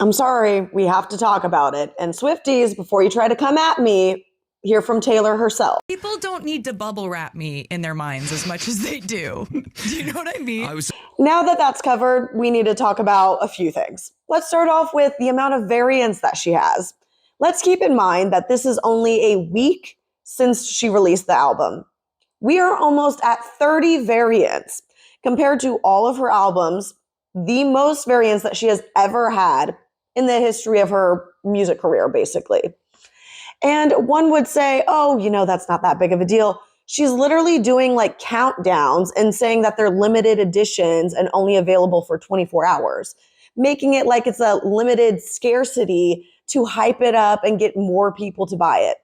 I'm sorry, we have to talk about it. And Swifties, before you try to come at me, hear from Taylor herself. People don't need to bubble wrap me in their minds as much as they do. Do you know what I mean? Now that that's covered, we need to talk about a few things. Let's start off with the amount of variants that she has. Let's keep in mind that this is only a week since she released the album. We are almost at 30 variants compared to all of her albums, the most variants that she has ever had in the history of her music career, basically. And one would say, oh, that's not that big of a deal. She's literally doing like countdowns and saying that they're limited editions and only available for 24 hours, making it like it's a limited scarcity to hype it up and get more people to buy it.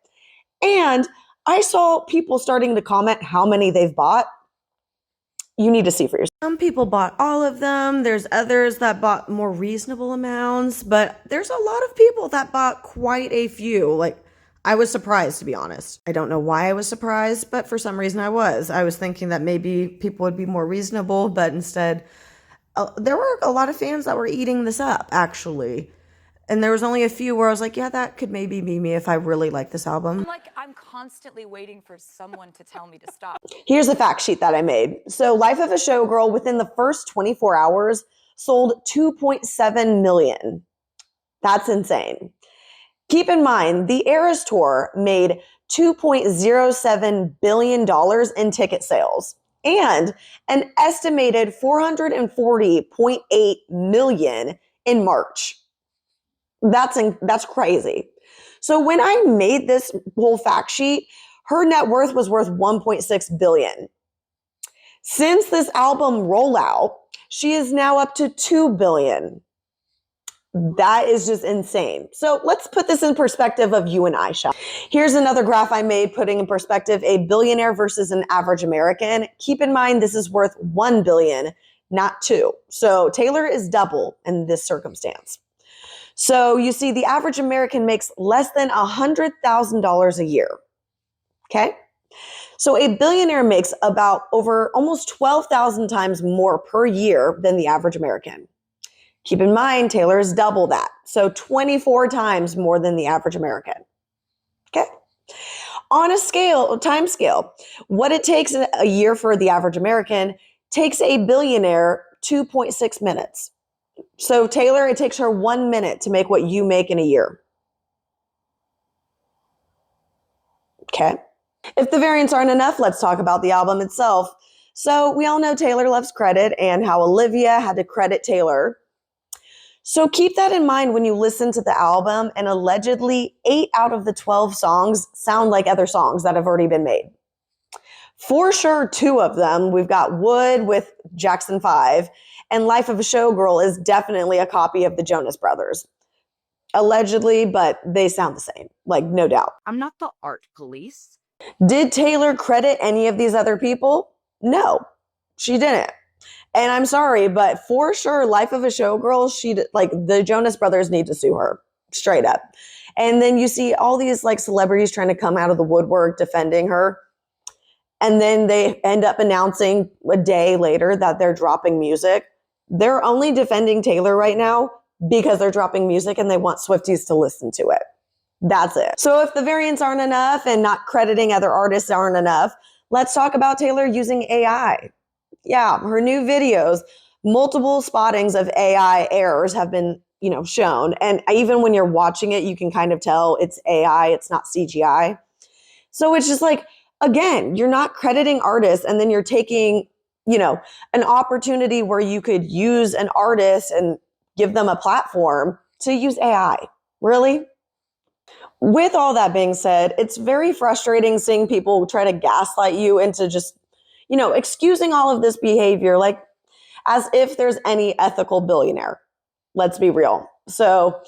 And I saw people starting to comment how many they've bought. You need to see for yourself. Some people bought all of them. There's others that bought more reasonable amounts, but there's a lot of people that bought quite a few. Like, I was surprised, to be honest. I don't know why I was surprised, but for some reason I was. I was thinking that maybe people would be more reasonable, but instead, there were a lot of fans that were eating this up, actually. And there was only a few where I was like, yeah, that could maybe be me if I really like this album. I'm constantly waiting for someone to tell me to stop. Here's a fact sheet that I made. So Life of a Showgirl, within the first 24 hours, sold 2.7 million. That's insane. Keep in mind, the Eras Tour made $2.07 billion in ticket sales and an estimated $440.8 million in March. That's crazy. So when I made this whole fact sheet, her net worth was worth $1.6 billion. Since this album rollout, she is now up to $2 billion. That is just insane. So let's put this in perspective of you and I, shall. Here's another graph I made putting in perspective a billionaire versus an average American. Keep in mind this is worth $1 billion, not $2 billion. So Taylor is double in this circumstance. So you see the average American makes less than $100,000 a year. Okay? So a billionaire makes about over almost 12,000 times more per year than the average American. Keep in mind, Taylor is double that. So 24 times more than the average American. Okay. On a time scale, what it takes a year for the average American takes a billionaire 2.6 minutes. So Taylor, it takes her 1 minute to make what you make in a year. Okay. If the variants aren't enough, let's talk about the album itself. So we all know Taylor loves credit and how Olivia had to credit Taylor. So keep that in mind when you listen to the album, and allegedly 8 out of the 12 songs sound like other songs that have already been made. For sure, 2 of them, we've got Wood with Jackson 5, and Life of a Showgirl is definitely a copy of the Jonas Brothers. Allegedly, but they sound the same, like no doubt. I'm not the art police. Did Taylor credit any of these other people? No, she didn't. And I'm sorry, but for sure, Life of a Showgirl, the Jonas Brothers need to sue her straight up. And then you see all these like celebrities trying to come out of the woodwork defending her. And then they end up announcing a day later that they're dropping music. They're only defending Taylor right now because they're dropping music and they want Swifties to listen to it. That's it. So if the variants aren't enough and not crediting other artists aren't enough, let's talk about Taylor using AI. Yeah, her new videos, multiple spottings of AI errors have been, shown. And even when you're watching it, you can kind of tell it's AI, it's not CGI. So it's just like, again, you're not crediting artists and then you're taking, an opportunity where you could use an artist and give them a platform to use AI. Really? With all that being said, it's very frustrating seeing people try to gaslight you into just excusing all of this behavior, like as if there's any ethical billionaire. Let's be real. So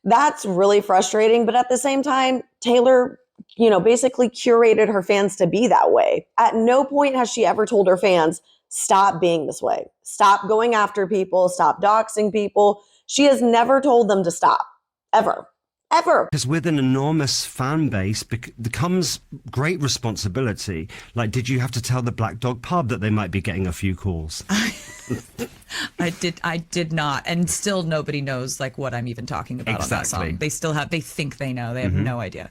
that's really frustrating. But at the same time, Taylor, basically curated her fans to be that way. At no point has she ever told her fans, stop being this way. Stop going after people. Stop doxing people. She has never told them to stop, ever. ever. Because with an enormous fan base comes great responsibility. Like, did you have to tell the Black Dog Pub that they might be getting a few calls? I did not, and still nobody knows like what I'm even talking about on that song. They think they know. They have no idea.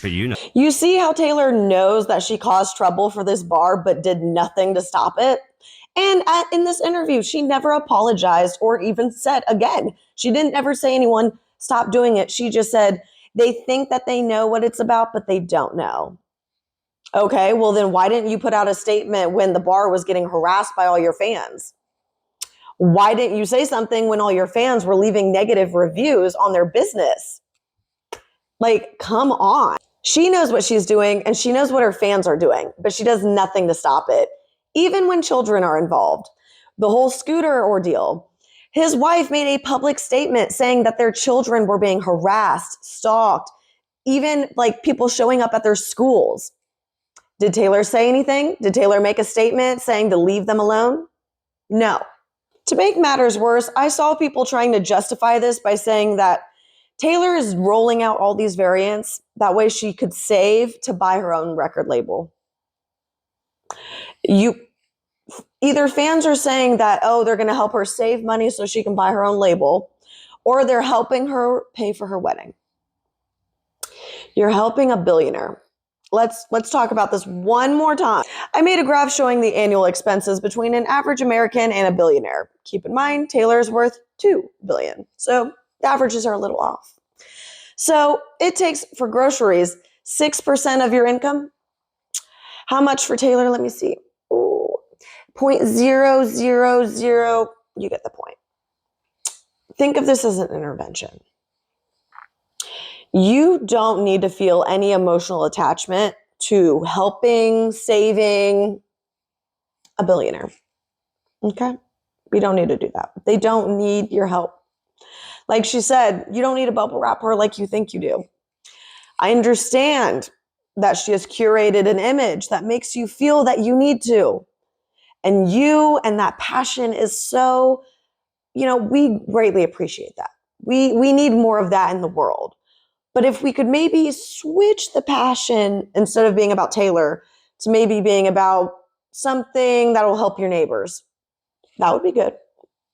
But you know. You see how Taylor knows that she caused trouble for this bar but did nothing to stop it? And in this interview, she never apologized or even said again. She didn't ever say anyone stop doing it. She just said they think that they know what it's about, but they don't know. Okay, well then why didn't you put out a statement when the bar was getting harassed by all your fans? Why didn't you say something when all your fans were leaving negative reviews on their business? Like, come on. She knows what she's doing and she knows what her fans are doing, but she does nothing to stop it, even when children are involved. The whole Scooter ordeal. His wife made a public statement saying that their children were being harassed, stalked, even like people showing up at their schools. Did Taylor say anything? Did Taylor make a statement saying to leave them alone? No. To make matters worse, I saw people trying to justify this by saying that Taylor is rolling out all these variants. That way she could save to buy her own record label. Either fans are saying that, oh, they're going to help her save money so she can buy her own label, or they're helping her pay for her wedding. You're helping a billionaire. Let's talk about this one more time. I made a graph showing the annual expenses between an average American and a billionaire. Keep in mind, Taylor's worth $2 billion. So the averages are a little off. So it takes for groceries 6% of your income. How much for Taylor? Let me see. 0.000. You get the point. Think of this as an intervention. You don't need to feel any emotional attachment to helping, saving a billionaire. Okay? We don't need to do that. They don't need your help. Like she said, you don't need to bubble wrap her like you think you do. I understand that she has curated an image that makes you feel that you need to. And that passion is so, we greatly appreciate that. We need more of that in the world. But if we could maybe switch the passion instead of being about Taylor to maybe being about something that will help your neighbors, that would be good.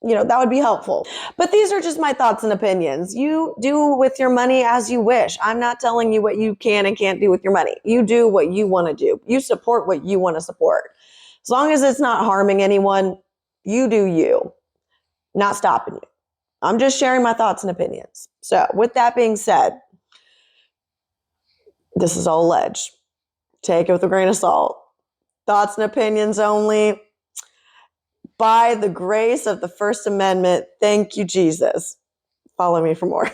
That would be helpful. But these are just my thoughts and opinions. You do with your money as you wish. I'm not telling you what you can and can't do with your money. You do what you want to do. You support what you want to support. As long as it's not harming anyone, you do you. Not stopping you. I'm just sharing my thoughts and opinions. So with that being said, this is all alleged. Take it with a grain of salt. Thoughts and opinions only. By the grace of the First Amendment, thank you, Jesus. Follow me for more.